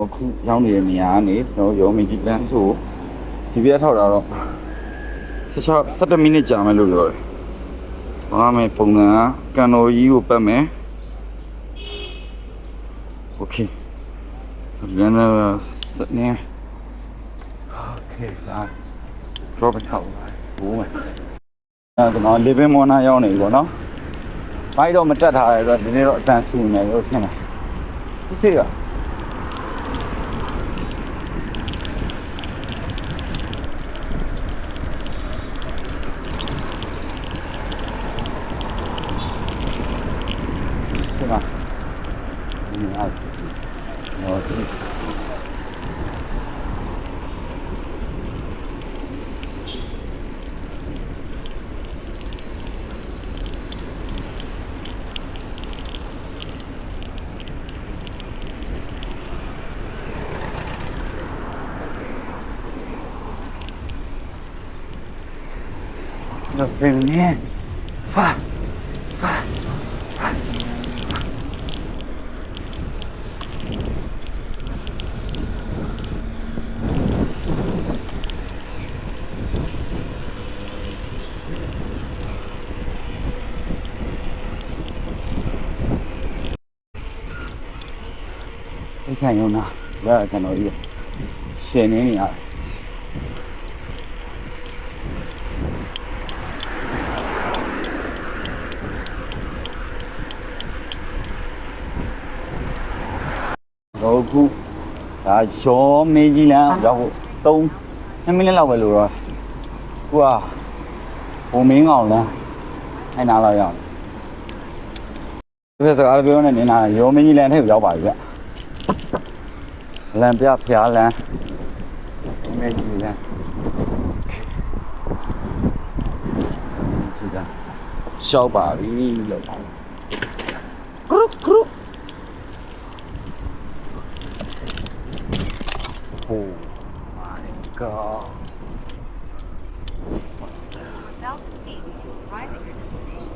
အခုရောက်နေတဲ့နေရာကနေကျွန်တော်ရောမင်းကြီးလမ်းဆိုဒီပြထောက်တာတော့17မိနစ်ကြာမယ်လို့ပြောတယ်။ဘာမှပုံစံကကန်တော်ကြီးကိုပတ်မယ်။ Okay လမ်းစနေ Okay လာ drop it out ဘိုးမယ်ကျွန်တော် living mona ရောက်နေပြီပေါ့နော်။ဘိုက်တော့မတက်ထားရဆိုတော့ဒီနေ့တော့အတန်ဆူနေလို့ထင်တယ်။ဒီစေးကNo sé bien. Fa. Esa es una. Vea que no digo. Genial.အခုဒါရောမင်းကြီးလမ်းရောက်ဖို့2မိနစ်လောက်ပဲလို့တော့ခုကဘုံမင်းကောင်လမ်းအဲ့နာလောက်ရောက်ဒီစကားပြောနေနေတာရောမင်းကြီးလမ်းထဲကိုရောက်ပါပြီဗျလမ်းပြဖျားလမ်းမင်းကြီးလမ်းကြီးကရှောက်ပါပြီလို့ကရု Oh my god. 1,000 feet, arrive at your destination.